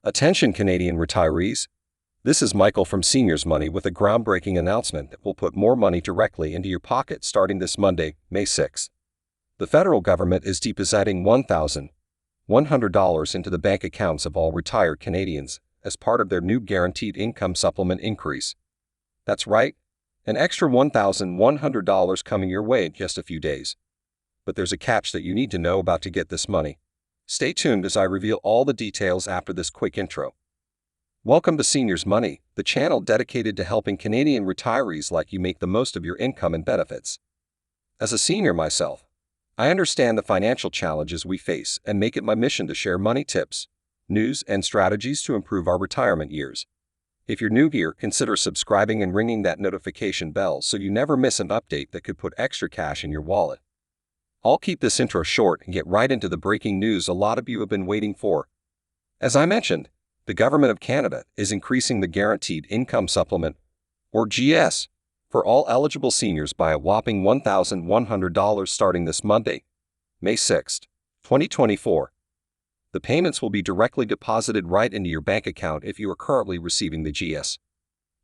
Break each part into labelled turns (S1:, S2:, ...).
S1: Attention Canadian retirees. This is Michael from Seniors Money with a groundbreaking announcement that will put more money directly into your pocket starting this Monday, May 6. The federal government is depositing $1,100 into the bank accounts of all retired Canadians as part of their new guaranteed income supplement increase. That's right, an extra $1,100 coming your way in just a few days. But there's a catch that you need to know about to get this money. Stay tuned as I reveal all the details after this quick intro. Welcome to Seniors Money, the channel dedicated to helping Canadian retirees like you make the most of your income and benefits. As a senior myself, I understand the financial challenges we face and make it my mission to share money tips, news, and strategies to improve our retirement years. If you're new here, consider subscribing and ringing that notification bell so you never miss an update that could put extra cash in your wallet. I'll keep this intro short and get right into the breaking news a lot of you have been waiting for. As I mentioned, the Government of Canada is increasing the Guaranteed Income Supplement, or GIS, for all eligible seniors by a whopping $1,100 starting this Monday, May 6, 2024. The payments will be directly deposited right into your bank account if you are currently receiving the GIS.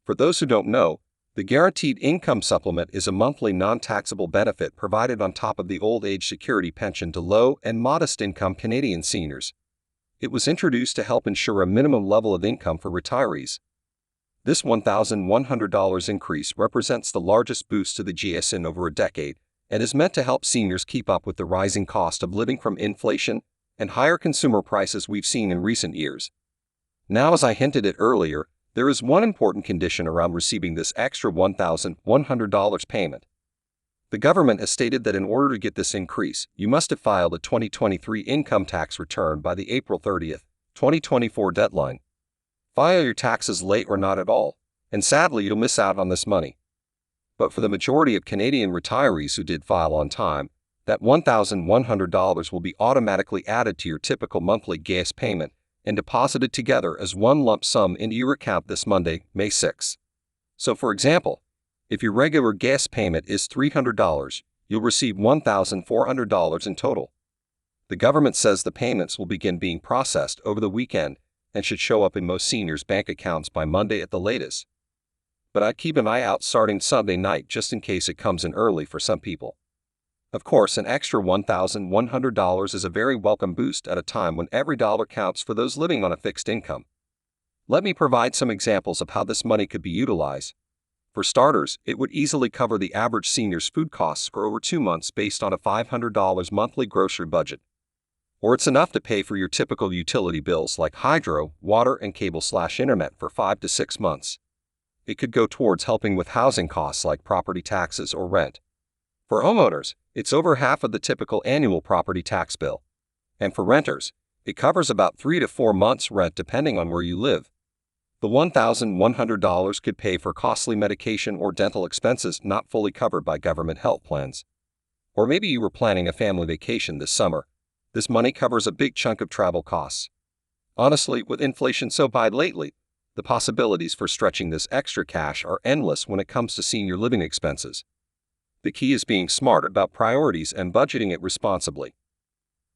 S1: For those who don't know, the Guaranteed Income Supplement is a monthly non-taxable benefit provided on top of the old age security pension to low and modest income Canadian seniors. It was introduced to help ensure a minimum level of income for retirees. This $1,100 increase represents the largest boost to the GIS in over a decade and is meant to help seniors keep up with the rising cost of living from inflation and higher consumer prices we've seen in recent years. Now, as I hinted at earlier, there is one important condition around receiving this extra $1,100 payment. The government has stated that in order to get this increase, you must have filed a 2023 income tax return by the April 30, 2024 deadline. File your taxes late or not at all, and sadly you'll miss out on this money. But for the majority of Canadian retirees who did file on time, that $1,100 will be automatically added to your typical monthly GIS payment and deposited together as one lump sum into your account this Monday, May 6. So for example, if your regular GIS payment is $300, you'll receive $1,400 in total. The government says the payments will begin being processed over the weekend and should show up in most seniors' bank accounts by Monday at the latest. But I'd keep an eye out starting Sunday night just in case it comes in early for some people. Of course, an extra $1,100 is a very welcome boost at a time when every dollar counts for those living on a fixed income. Let me provide some examples of how this money could be utilized. For starters, it would easily cover the average senior's food costs for over 2 months based on a $500 monthly grocery budget. Or it's enough to pay for your typical utility bills like hydro, water, and cable/internet for 5 to 6 months. It could go towards helping with housing costs like property taxes or rent. For homeowners, it's over half of the typical annual property tax bill. And for renters, it covers about 3 to 4 months' rent depending on where you live. The $1,100 could pay for costly medication or dental expenses not fully covered by government health plans. Or maybe you were planning a family vacation this summer. This money covers a big chunk of travel costs. Honestly, with inflation so high lately, the possibilities for stretching this extra cash are endless when it comes to senior living expenses. The key is being smart about priorities and budgeting it responsibly.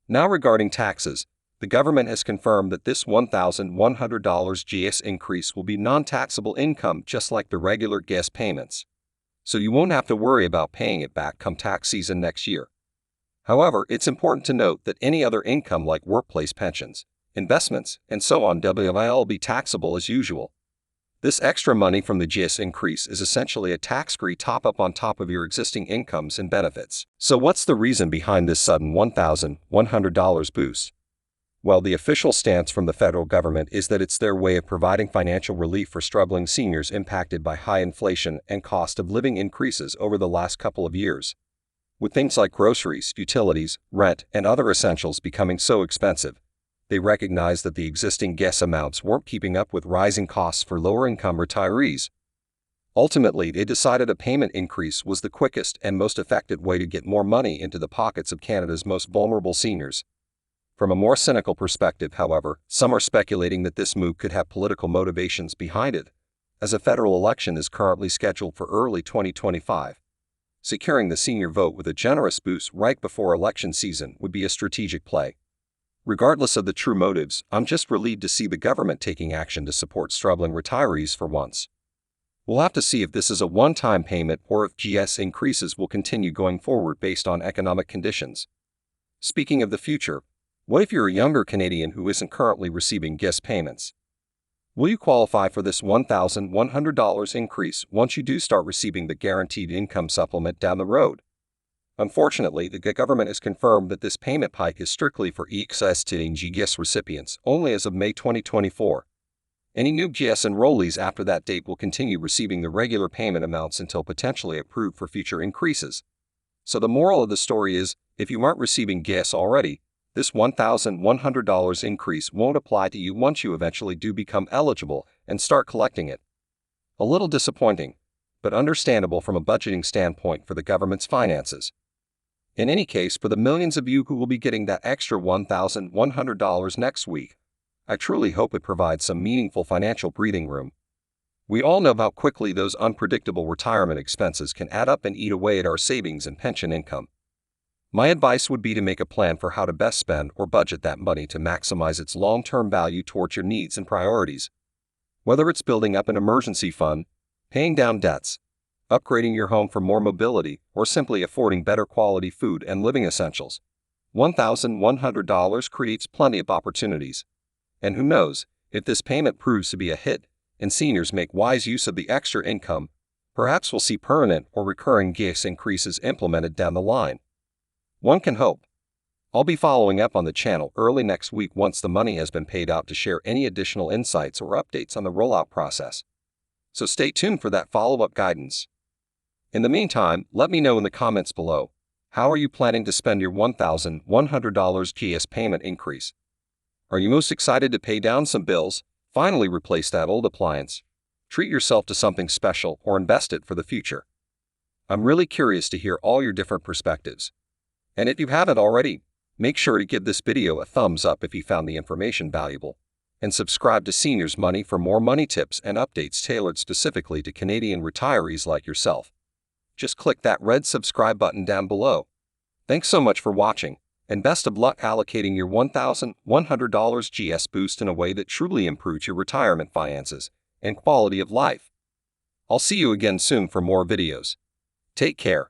S1: Now regarding taxes, the government has confirmed that this $1,100 GIS increase will be non-taxable income just like the regular GIS payments. So you won't have to worry about paying it back come tax season next year. However, it's important to note that any other income like workplace pensions, investments, and so on will be taxable as usual. This extra money from the GIS increase is essentially a tax-free top-up on top of your existing incomes and benefits. So what's the reason behind this sudden $1,100 boost? Well, the official stance from the federal government is that it's their way of providing financial relief for struggling seniors impacted by high inflation and cost of living increases over the last couple of years. With things like groceries, utilities, rent, and other essentials becoming so expensive, they recognized that the existing GIS amounts weren't keeping up with rising costs for lower-income retirees. Ultimately, they decided a payment increase was the quickest and most effective way to get more money into the pockets of Canada's most vulnerable seniors. From a more cynical perspective, however, some are speculating that this move could have political motivations behind it, as a federal election is currently scheduled for early 2025. Securing the senior vote with a generous boost right before election season would be a strategic play. Regardless of the true motives, I'm just relieved to see the government taking action to support struggling retirees for once. We'll have to see if this is a one-time payment or if GIS increases will continue going forward based on economic conditions. Speaking of the future, what if you're a younger Canadian who isn't currently receiving GIS payments? Will you qualify for this $1,100 increase once you do start receiving the guaranteed income supplement down the road? Unfortunately, the government has confirmed that this payment hike is strictly for existing GIS recipients only as of May 2024. Any new GIS enrollees after that date will continue receiving the regular payment amounts until potentially approved for future increases. So the moral of the story is, if you aren't receiving GIS already, this $1,100 increase won't apply to you once you eventually do become eligible and start collecting it. A little disappointing, but understandable from a budgeting standpoint for the government's finances. In any case, for the millions of you who will be getting that extra $1,100 next week, I truly hope it provides some meaningful financial breathing room. We all know how quickly those unpredictable retirement expenses can add up and eat away at our savings and pension income. My advice would be to make a plan for how to best spend or budget that money to maximize its long-term value towards your needs and priorities. Whether it's building up an emergency fund, paying down debts, upgrading your home for more mobility, or simply affording better quality food and living essentials, $1,100 creates plenty of opportunities. And who knows, if this payment proves to be a hit and seniors make wise use of the extra income, perhaps we'll see permanent or recurring GIS increases implemented down the line. One can hope. I'll be following up on the channel early next week once the money has been paid out to share any additional insights or updates on the rollout process. So stay tuned for that follow-up guidance. In the meantime, let me know in the comments below, how are you planning to spend your $1,100 GIS payment increase? Are you most excited to pay down some bills, finally replace that old appliance, treat yourself to something special, or invest it for the future? I'm really curious to hear all your different perspectives. And if you haven't already, make sure to give this video a thumbs up if you found the information valuable, and subscribe to Seniors Money for more money tips and updates tailored specifically to Canadian retirees like yourself. Just click that red subscribe button down below. Thanks so much for watching, and best of luck allocating your $1,100 GIS boost in a way that truly improves your retirement finances and quality of life. I'll see you again soon for more videos. Take care.